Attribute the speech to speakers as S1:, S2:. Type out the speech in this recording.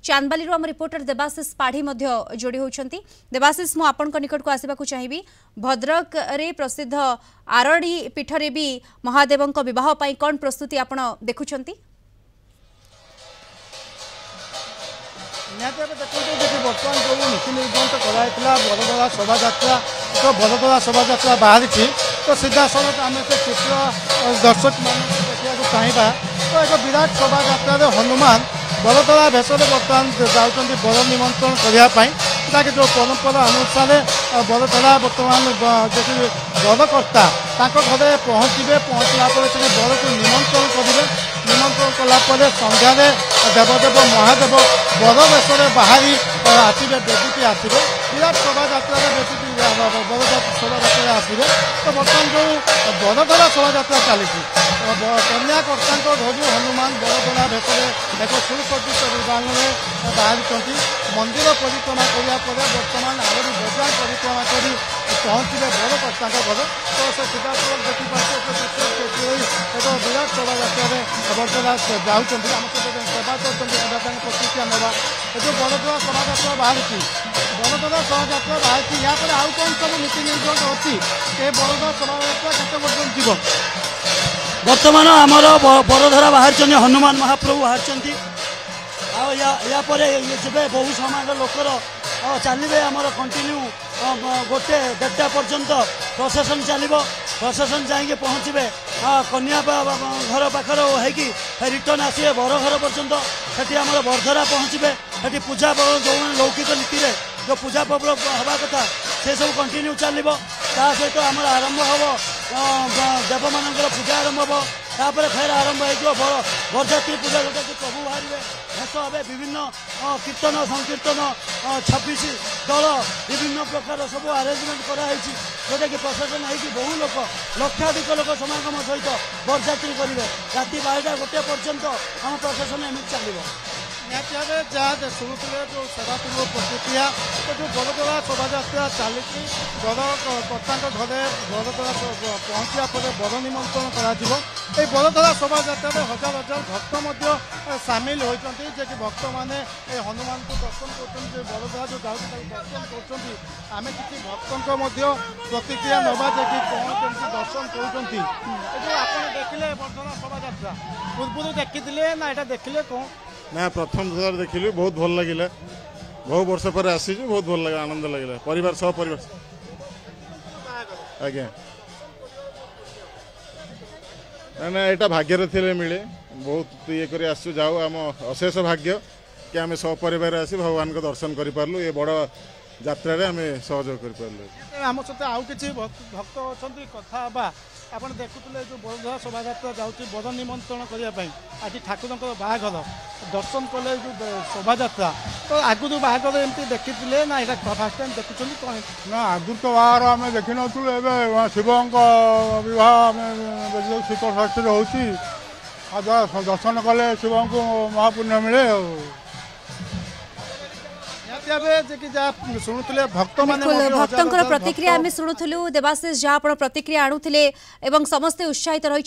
S1: चांदबाली आम रिपोर्टर देवाशीष पाढ़ी जोड़ी होती। देवाशीष मु आपण निकट को आसवा चाहिए भद्रक रे प्रसिद्ध आरड़ी पीठरे भी महादेव विवाह कौन प्रस्तुति आपण देखुंट?
S2: बर्तमान जो नीति निर्गमन कराई बड़दला शोभा यात्रा तो बड़दला शोभा यात्रा बाहरी तो सीधा सड़क आम से चित्र दर्शक मान देखा चाहिए तो एक विराट शोभा यात्रा हनुमान बड़दला भेष बर्तमान जाऊँच बर निमंत्रण करने जो परंपरा अनुसार बड़दला बर्तमान जी बरकर्ता घरे पहुँचे पहुँचला बर को निमंत्रण करेंगे। निमंत्रण कलापर संध्यार देवदेव महादेव बर वेश बाहरी आसवे बेदी आसवे विराट शोभा यात्रा बेदी बर शोभा यात्रा आसवे तो बर्तमान जो बरदला शोभा यात्रा चली कन्याकर्ता घर हनुमान बरदला भेष एक सुसज्जित विमान में बाहरी मंदिर परिक्रमा करापर बर्तमान आरड़ी बजार परिक्रमा कर पहुँचे बरकर्ता घर तो से सीधासख देखिए एक विराट शोभा यात्रा बरदला जाऊँच आम सहित सेवा कर प्रतिक्रिया नवा जो बरदला शोभा यात्रा बाहरी बरदला शोभा यात्रा बाहरी या आउ कौन सब नीति निर्गमन अच्छी बरदला शोभा यात्रा केते वर्ष जीव
S3: बर्तमान आमर बरधरा बाहर हनुमान महाप्रभु बाहर आए बहु समाज लोकर चलिए आमर कंटिन्यू गोटे 1:30 पर्यंत प्रशासन चलो प्रशासन जाइए पहुँचे कन्या घर पाखर होगी रिटर्न आसवे बर घर पर्यंत से आम बरधरा पहुँचे से पूजा जो लौकिक नीति जो पूजा पर्व हवा कथा से सब कंटिन्यू चलो सहित आम आरंभ हम देव मान पूजा आरंभ हम तापर फेर आरंभ हो बरजात्री पूजा जोटा कि प्रभु बाहर भेष हे विभिन्न कीर्तन संकीर्तन 26 दल विभिन्न प्रकार सब आरेंजमेंट कराई जोटा कि प्रशासन है बहु लोक लक्षाधिक लोक समागम सहित बरजात्री करेंगे राति 12टा 1 पर्यंत आम प्रशासन एमती चलो
S2: निहत जहाँ शुणुते जो सेवापूर्व प्रतिक्रिया तो जो बरदला शोभा यात्रा चली बरकर्ता घरे बरदला पहुँचा पर बर निमंत्रण कर बरदला शोभा यात्रा हजार हजार भक्त सामिल होती जे कि भक्त मैंने हनुमान को दर्शन कर बरदला जो जाऊँ दर्शन करें किसी भक्तों प्रतिक्रिया नवा जे कि कौन केमती दर्शन कर आप देखिले बरदला शोभा यात्रा पूर्व देखी ना यहाँ देखिले कौन
S4: ना प्रथम थर देखिली बहुत भल लगे बहुत वर्ष पर आसी बहुत भल लगे आनंद लगे परिवार सब परिवार आज्ञा ना यहाँ भाग्य थे मिले बहुत ये कर जाऊ आम अशेष भाग्य कि आम सब परिवार आसी भगवान को दर्शन कर पार्लु ये बड़ यात्रा आम सहयोग कर पार्लु
S2: आम सहित आउ कि भक्त अच्छा कथा आप देखुले जो बरदला शोभा यात्रा जाऊँगी बर निमंत्रण करने आज ठाकुर बाहाघर दर्शन कले जो शोभा यात्रा तो आगुरी बाहाघर एमती देखी ना यहाँ फास्ट टाइम देखुं कौन
S5: ना आगुरी तो बाहर आम देखी नु शिव बह शीतल शास्त्री हो दर्शन कले शिव को महापुण्य मिले
S2: शुणुले भक्त
S1: भक्तों प्रतिक्रिया आम शुणुलु देवाशीष जहाँ प्रतिक्रिया आणुले समस्ते उत्साहित रही।